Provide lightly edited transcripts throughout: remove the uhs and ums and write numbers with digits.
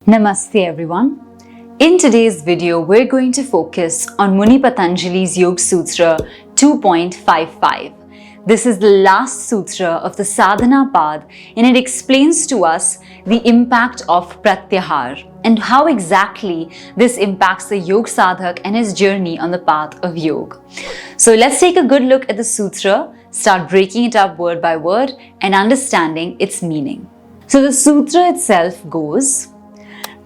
Namaste everyone. In today's video, we're going to focus on Muni Patanjali's Yoga Sutra 2.55. This is the last sutra of the sadhana path, and it explains to us the impact of Pratyahara and how exactly this impacts the yoga sadhak and his journey on the path of yoga. So let's take a good look at the sutra, start breaking it up word by word and understanding its meaning. So the sutra itself goes,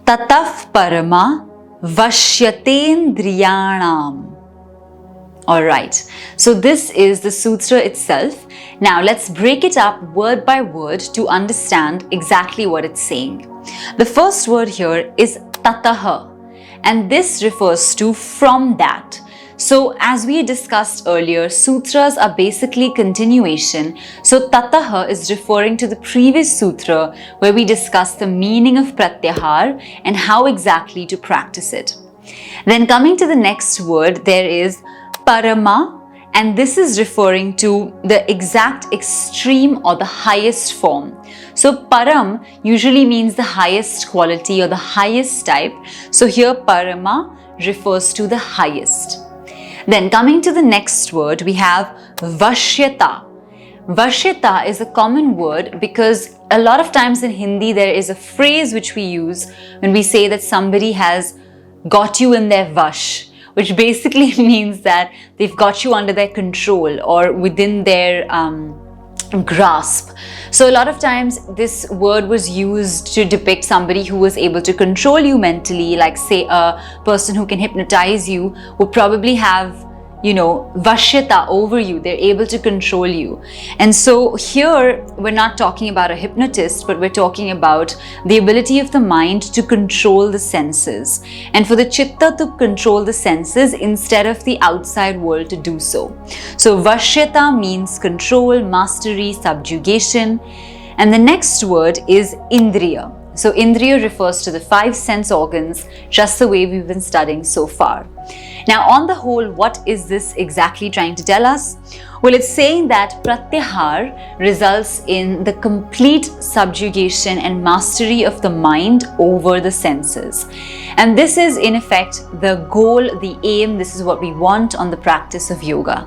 Tataf Parama Vashyatendriyanam. Alright, so this is the sutra itself. Now let's break it up word by word to understand exactly what it's saying. The first word here is Tataha, and this refers to from that. So as we discussed earlier, sutras are basically continuation. So Tataha is referring to the previous sutra where we discussed the meaning of Pratyahara and how exactly to practice it. Then coming to the next word, there is Parama, and this is referring to the exact extreme or the highest form. So Param usually means the highest quality or the highest type. So here Parama refers to the highest. Then coming to the next word, we have Vashyata. Vashyata is a common word because a lot of times in Hindi there is a phrase which we use when we say that somebody has got you in their vash, which basically means that they've got you under their control or within their grasp. So a lot of times this word was used to depict somebody who was able to control you mentally, like say a person who can hypnotize you would probably have, vashyata over you. They're able to control you. And so here we're not talking about a hypnotist, but we're talking about the ability of the mind to control the senses and for the chitta to control the senses instead of the outside world to do so. So vashyata means control, mastery, subjugation. And the next word is indriya. So indriya refers to the 5 sense organs, just the way we've been studying so far. Now on the whole, what is this exactly trying to tell us? Well, it's saying that Pratyahara results in the complete subjugation and mastery of the mind over the senses. And this is in effect the goal, the aim, this is what we want on the practice of yoga.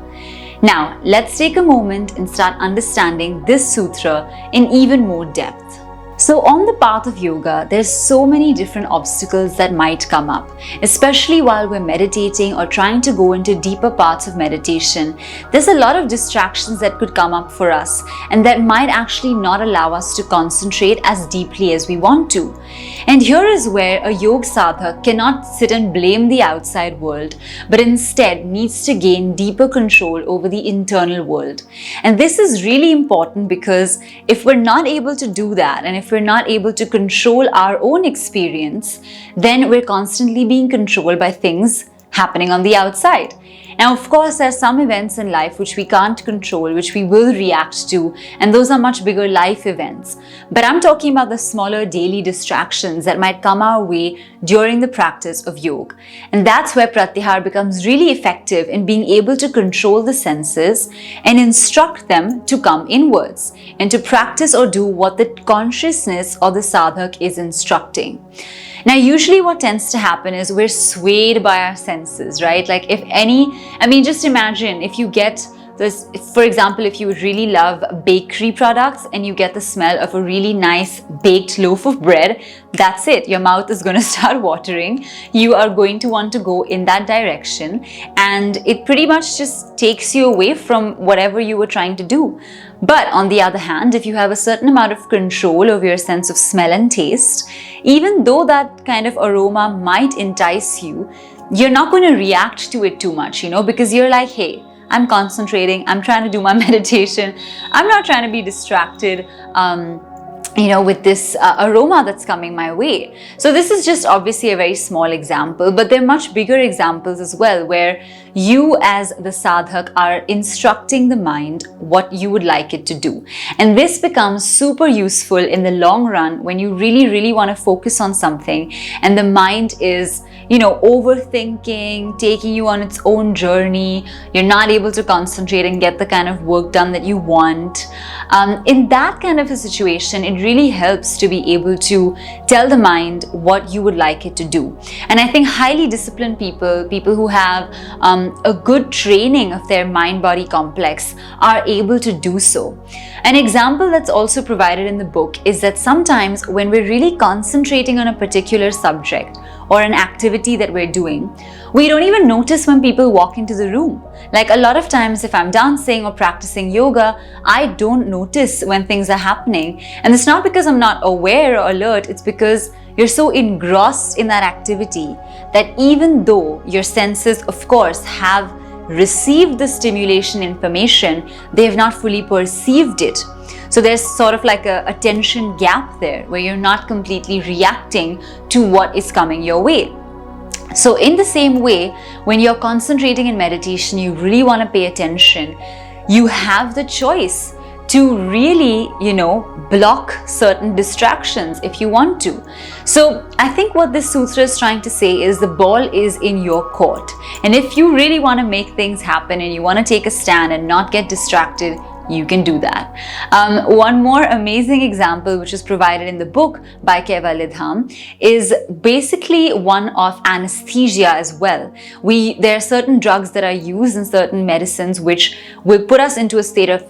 Now, let's take a moment and start understanding this sutra in even more depth. So on the path of yoga, there's so many different obstacles that might come up, especially while we're meditating or trying to go into deeper parts of meditation. There's a lot of distractions that could come up for us and that might actually not allow us to concentrate as deeply as we want to. And here is where a yoga sadhak cannot sit and blame the outside world, but instead needs to gain deeper control over the internal world. And this is really important because if we're not able to do that, and if we're not able to control our own experience, then we're constantly being controlled by things happening on the outside. Now, of course, there are some events in life which we can't control, which we will react to, and those are much bigger life events. But I'm talking about the smaller daily distractions that might come our way during the practice of yoga. And that's where Pratyahara becomes really effective in being able to control the senses and instruct them to come inwards and to practice or do what the consciousness or the sadhak is instructing. Now, usually what tends to happen is we're swayed by our senses, right? Like just imagine if you get this, for example, if you really love bakery products and you get the smell of a really nice baked loaf of bread, that's it. Your mouth is going to start watering. You are going to want to go in that direction, and it pretty much just takes you away from whatever you were trying to do. But on the other hand, if you have a certain amount of control over your sense of smell and taste, even though that kind of aroma might entice you, you're not going to react to it too much, because you're like, hey, I'm concentrating, I'm trying to do my meditation, I'm not trying to be distracted with this aroma that's coming my way. So this is just obviously a very small example, but there are much bigger examples as well where you as the sadhak are instructing the mind what you would like it to do. And this becomes super useful in the long run when you really, really want to focus on something and the mind is, overthinking, taking you on its own journey. You're not able to concentrate and get the kind of work done that you want. In that kind of a situation, it really helps to be able to tell the mind what you would like it to do. And I think highly disciplined people who have a good training of their mind-body complex are able to do so. An example that's also provided in the book is that sometimes when we're really concentrating on a particular subject or an activity that we're doing, we don't even notice when people walk into the room. Like a lot of times if I'm dancing or practicing yoga, I don't notice when things are happening. And it's not because I'm not aware or alert, it's because you're so engrossed in that activity that even though your senses, of course, have received the stimulation information, they have not fully perceived it. So there's sort of like a attention gap there where you're not completely reacting to what is coming your way. So in the same way, when you're concentrating in meditation, you really want to pay attention. You have the choice to really, block certain distractions if you want to. So I think what this sutra is trying to say is the ball is in your court. And if you really want to make things happen and you want to take a stand and not get distracted, you can do that. One more amazing example which is provided in the book by Kaivalyadhama is basically one of anesthesia as well. There are certain drugs that are used in certain medicines which will put us into a state of,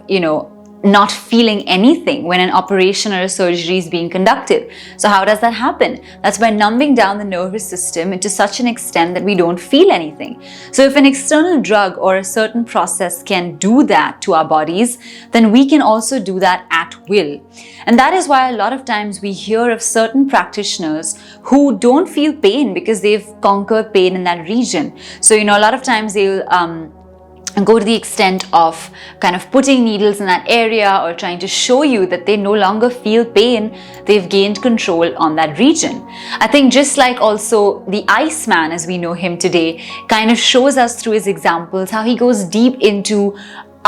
not feeling anything when an operation or a surgery is being conducted. So how does that happen? That's by numbing down the nervous system to such an extent that we don't feel anything. So if an external drug or a certain process can do that to our bodies, then we can also do that at will. And that is why a lot of times we hear of certain practitioners who don't feel pain because they've conquered pain in that region. So, a lot of times they'll go to the extent of kind of putting needles in that area or trying to show you that they no longer feel pain, they've gained control on that region. I think just like also the Iceman as we know him today kind of shows us through his examples how he goes deep into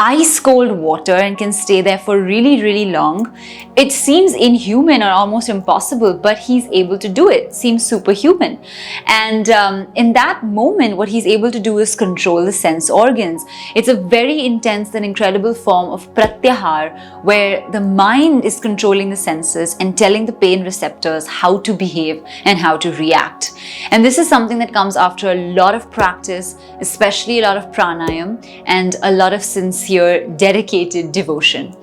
ice cold water and can stay there for really, really long. It seems inhuman or almost impossible, but he's able to do it. Seems superhuman. And in that moment, what he's able to do is control the sense organs. It's a very intense and incredible form of Pratyahara where the mind is controlling the senses and telling the pain receptors how to behave and how to react. And this is something that comes after a lot of practice, especially a lot of pranayama and a lot of sincere, dedicated devotion.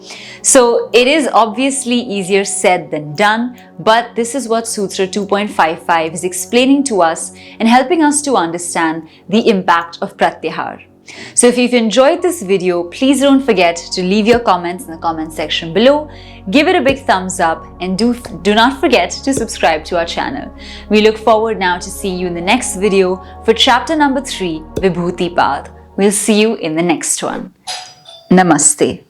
So it is obviously easier said than done, but this is what Sutra 2.55 is explaining to us and helping us to understand the impact of Pratyahara. So if you've enjoyed this video, please don't forget to leave your comments in the comment section below, give it a big thumbs up, and do not forget to subscribe to our channel. We look forward now to see you in the next video for chapter number 3, Vibhuti Path. We'll see you in the next one. Namaste.